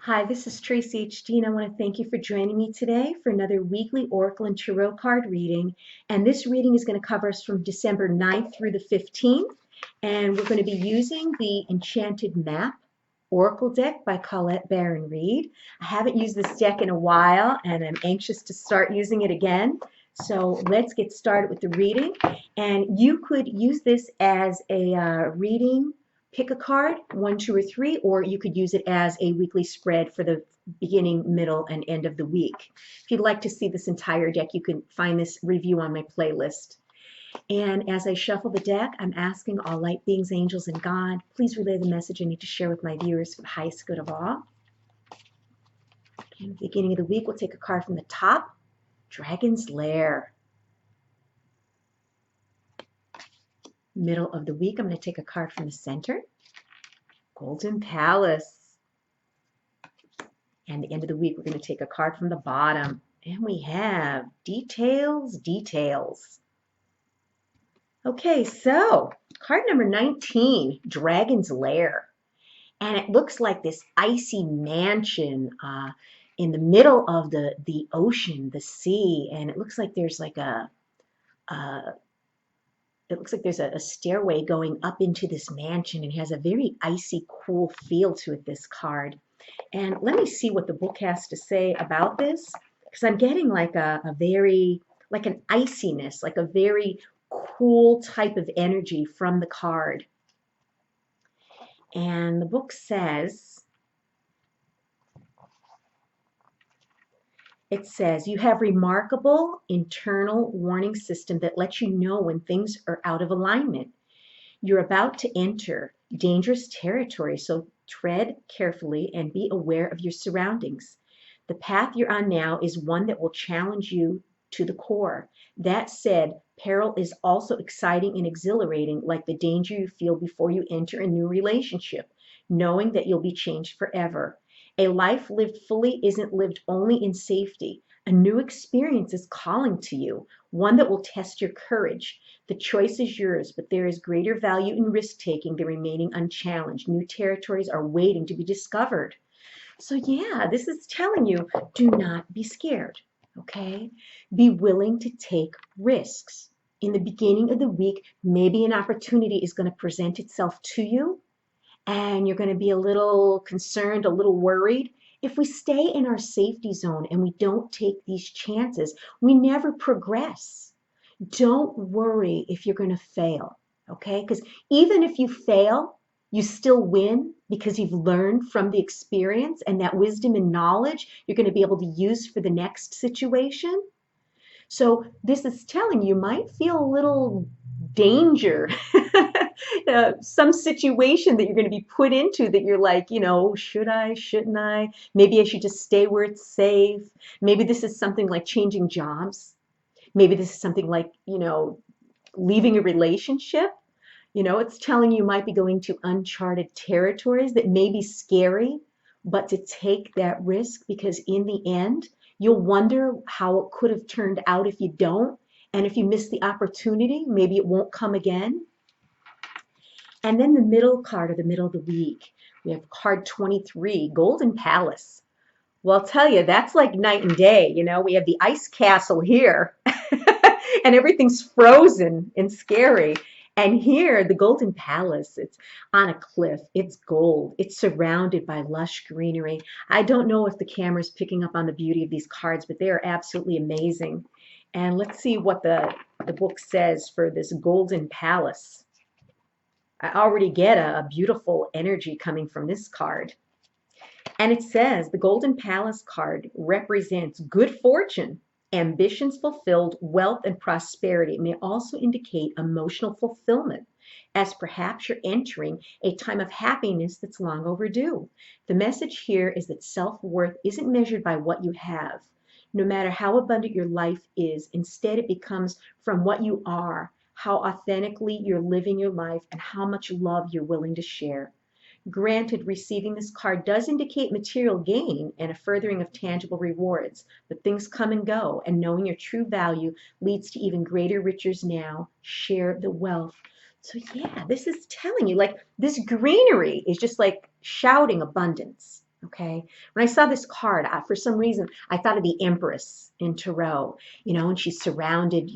Hi, this is Tracy HD, and I want to thank you for joining me today for another weekly Oracle and Tarot card reading. And this reading is going to cover us from December 9th through the 15th. And we're going to be using the Enchanted Map Oracle deck by Colette Baron Reed. I haven't used this deck in a while, and I'm anxious to start using it again. So let's get started with the reading. And you could use this as a reading. Pick a card, 1, 2, or 3, or you could use it as a weekly spread for the beginning, middle, and end of the week. If you'd like to see this entire deck, you can find this review on my playlist. And as I shuffle the deck, I'm asking all light beings, angels, and God, please relay the message I need to share with my viewers for the highest good of all. And at the beginning of the week, we'll take a card from the top, Dragon's Lair. Middle of the week, I'm going to take a card from the center, Golden Palace. And the end of the week, we're going to take a card from the bottom. And we have Details, Details. Okay, so card number 19, Dragon's Lair. And it looks like this icy mansion in the middle of the ocean, the sea. And it looks like there's like a stairway going up into this mansion, and it has a very icy, cool feel to it, this card. And let me see what the book has to say about this, because I'm getting like like an iciness, like a very cool type of energy from the card. And the book says, you have remarkable internal warning system that lets you know when things are out of alignment. You're about to enter dangerous territory, so tread carefully and be aware of your surroundings. The path you're on now is one that will challenge you to the core. That said, peril is also exciting and exhilarating, like the danger you feel before you enter a new relationship, knowing that you'll be changed forever. A life lived fully isn't lived only in safety. A new experience is calling to you, one that will test your courage. The choice is yours, but there is greater value in risk-taking than remaining unchallenged. New territories are waiting to be discovered. So yeah, this is telling you, do not be scared, okay? Be willing to take risks. In the beginning of the week, maybe an opportunity is going to present itself to you, and you're going to be a little concerned, a little worried. If we stay in our safety zone and we don't take these chances, we never progress. Don't worry if you're going to fail, okay? Because even if you fail, you still win because you've learned from the experience, and that wisdom and knowledge you're going to be able to use for the next situation. So this is telling you might feel a little danger, some situation that you're going to be put into that you're like, should I, shouldn't I? Maybe I should just stay where it's safe. Maybe this is something like changing jobs. Maybe this is something like, leaving a relationship. It's telling you might be going to uncharted territories that may be scary, but to take that risk, because in the end, you'll wonder how it could have turned out if you don't. And if you miss the opportunity, maybe it won't come again. And then the middle card of the middle of the week, we have card 23, Golden Palace. Well, I'll tell you, that's like night and day. We have the ice castle here and everything's frozen and scary. And here, the Golden Palace, it's on a cliff. It's gold. It's surrounded by lush greenery. I don't know if the camera's picking up on the beauty of these cards, but they are absolutely amazing. And let's see what the book says for this Golden Palace. I already get a beautiful energy coming from this card. And it says the Golden Palace card represents good fortune, ambitions fulfilled, wealth, and prosperity. It may also indicate emotional fulfillment, as perhaps you're entering a time of happiness that's long overdue. The message here is that self-worth isn't measured by what you have, no matter how abundant your life is. Instead, it becomes from what you are, how authentically you're living your life, and how much love you're willing to share. Granted, receiving this card does indicate material gain and a furthering of tangible rewards, but things come and go, and knowing your true value leads to even greater riches now. Share the wealth. So yeah, this is telling you, like, this greenery is just like shouting abundance, Okay. When I saw this card, for some reason, I thought of the Empress in Tarot, and she's surrounded,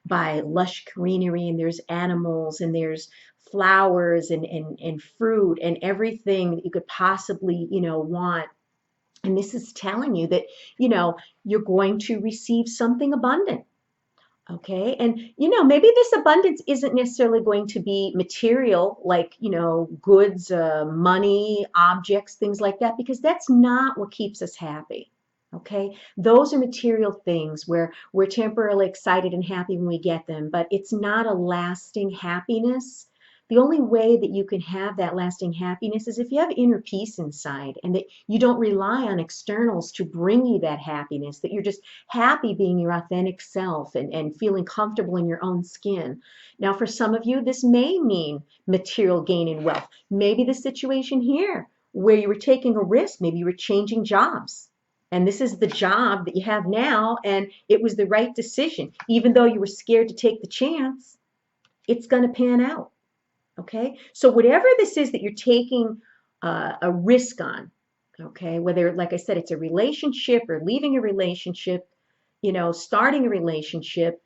by lush greenery, and there's animals and there's flowers and fruit and everything that you could possibly, want. And this is telling you that, you're going to receive something abundant. Okay. And, maybe this abundance isn't necessarily going to be material, like, goods, money, objects, things like that, because that's not what keeps us happy. Okay. Those are material things where we're temporarily excited and happy when we get them, but it's not a lasting happiness. The only way that you can have that lasting happiness is if you have inner peace inside and that you don't rely on externals to bring you that happiness, that you're just happy being your authentic self and feeling comfortable in your own skin. Now, for some of you, this may mean material gain and wealth. Maybe the situation here where you were taking a risk, maybe you were changing jobs. And this is the job that you have now, and it was the right decision. Even though you were scared to take the chance, it's going to pan out. Okay, so whatever this is that you're taking a risk on, okay, whether, like I said, it's a relationship or leaving a relationship, starting a relationship,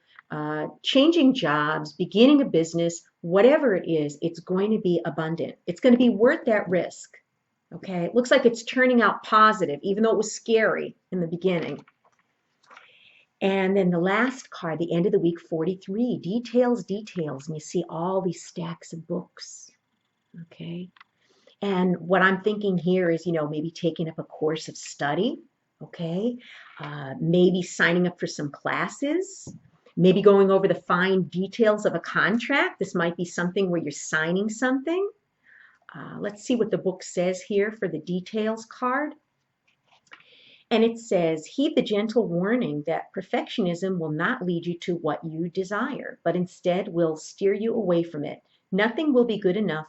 changing jobs, beginning a business, whatever it is, it's going to be abundant. It's going to be worth that risk. Okay, it looks like it's turning out positive, even though it was scary in the beginning. And then the last card, the end of the week, 43, details, details. And you see all these stacks of books. Okay. And what I'm thinking here is, maybe taking up a course of study. Okay. Maybe signing up for some classes. Maybe going over the fine details of a contract. This might be something where you're signing something. Let's see what the book says here for the details card. And it says, heed the gentle warning that perfectionism will not lead you to what you desire, but instead will steer you away from it. Nothing will be good enough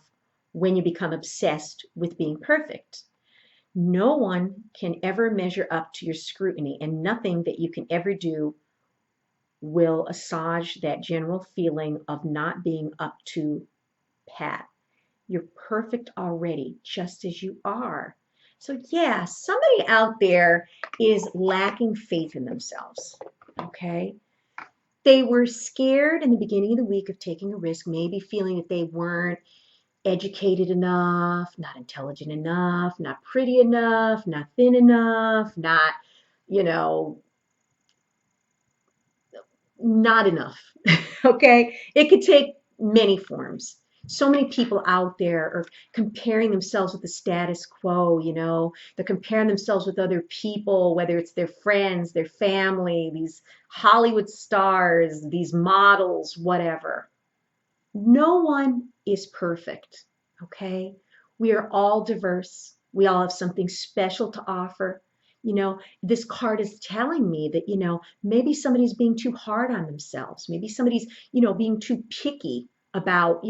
when you become obsessed with being perfect. No one can ever measure up to your scrutiny, and nothing that you can ever do will assuage that general feeling of not being up to pat. You're perfect already, just as you are. So yeah, somebody out there is lacking faith in themselves, okay? They were scared in the beginning of the week of taking a risk, maybe feeling that they weren't educated enough, not intelligent enough, not pretty enough, not thin enough, not, not enough, okay? It could take many forms. So many people out there are comparing themselves with the status quo, they're comparing themselves with other people, whether it's their friends, their family, these Hollywood stars, these models, whatever. No one is perfect, okay? We are all diverse. We all have something special to offer. This card is telling me that, maybe somebody's being too hard on themselves. Maybe somebody's, being too picky about,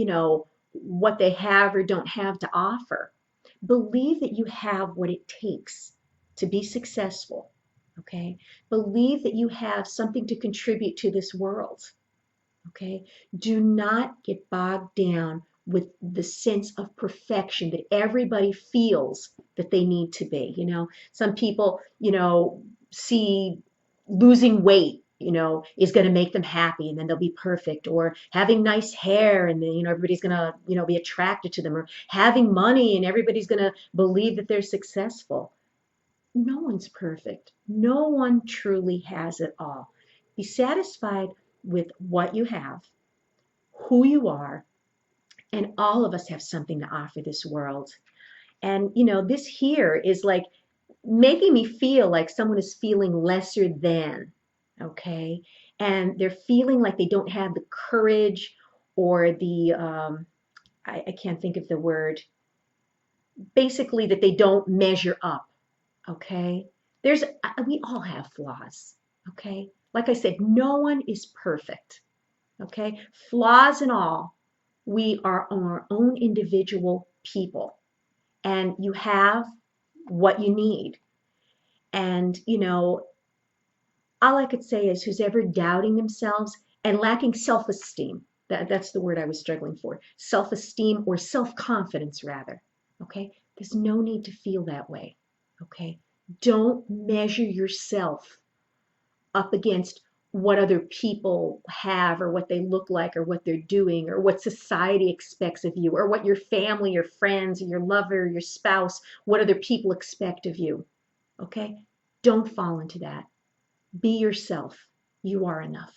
what they have or don't have to offer. Believe that you have what it takes to be successful, okay? Believe that you have something to contribute to this world, okay? Do not get bogged down with the sense of perfection that everybody feels that they need to be. Some people, see losing weight, is going to make them happy and then they'll be perfect, or having nice hair and then, everybody's going to, be attracted to them, or having money and everybody's going to believe that they're successful. No one's perfect. No one truly has it all. Be satisfied with what you have, who you are, and all of us have something to offer this world. And, this here is like making me feel like someone is feeling lesser than, okay? And they're feeling like they don't have the courage or the, I can't think of the word, basically that they don't measure up, okay? We all have flaws, okay? Like I said, no one is perfect, okay? Flaws and all, we are our own individual people, and you have what you need. And, all I could say is who's ever doubting themselves and lacking self-esteem, that's the word I was struggling for, self-esteem or self-confidence rather, okay? There's no need to feel that way, Okay? Don't measure yourself up against what other people have or what they look like or what they're doing or what society expects of you or what your family, your friends, your lover, your spouse, what other people expect of you. Okay? Don't fall into that. Be yourself. You are enough.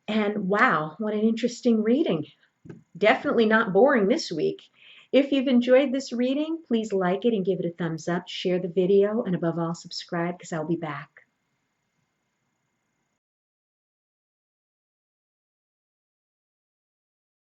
And wow, what an interesting reading. Definitely not boring this week. If you've enjoyed this reading, please like it and give it a thumbs up, share the video, and above all, subscribe because I'll be back.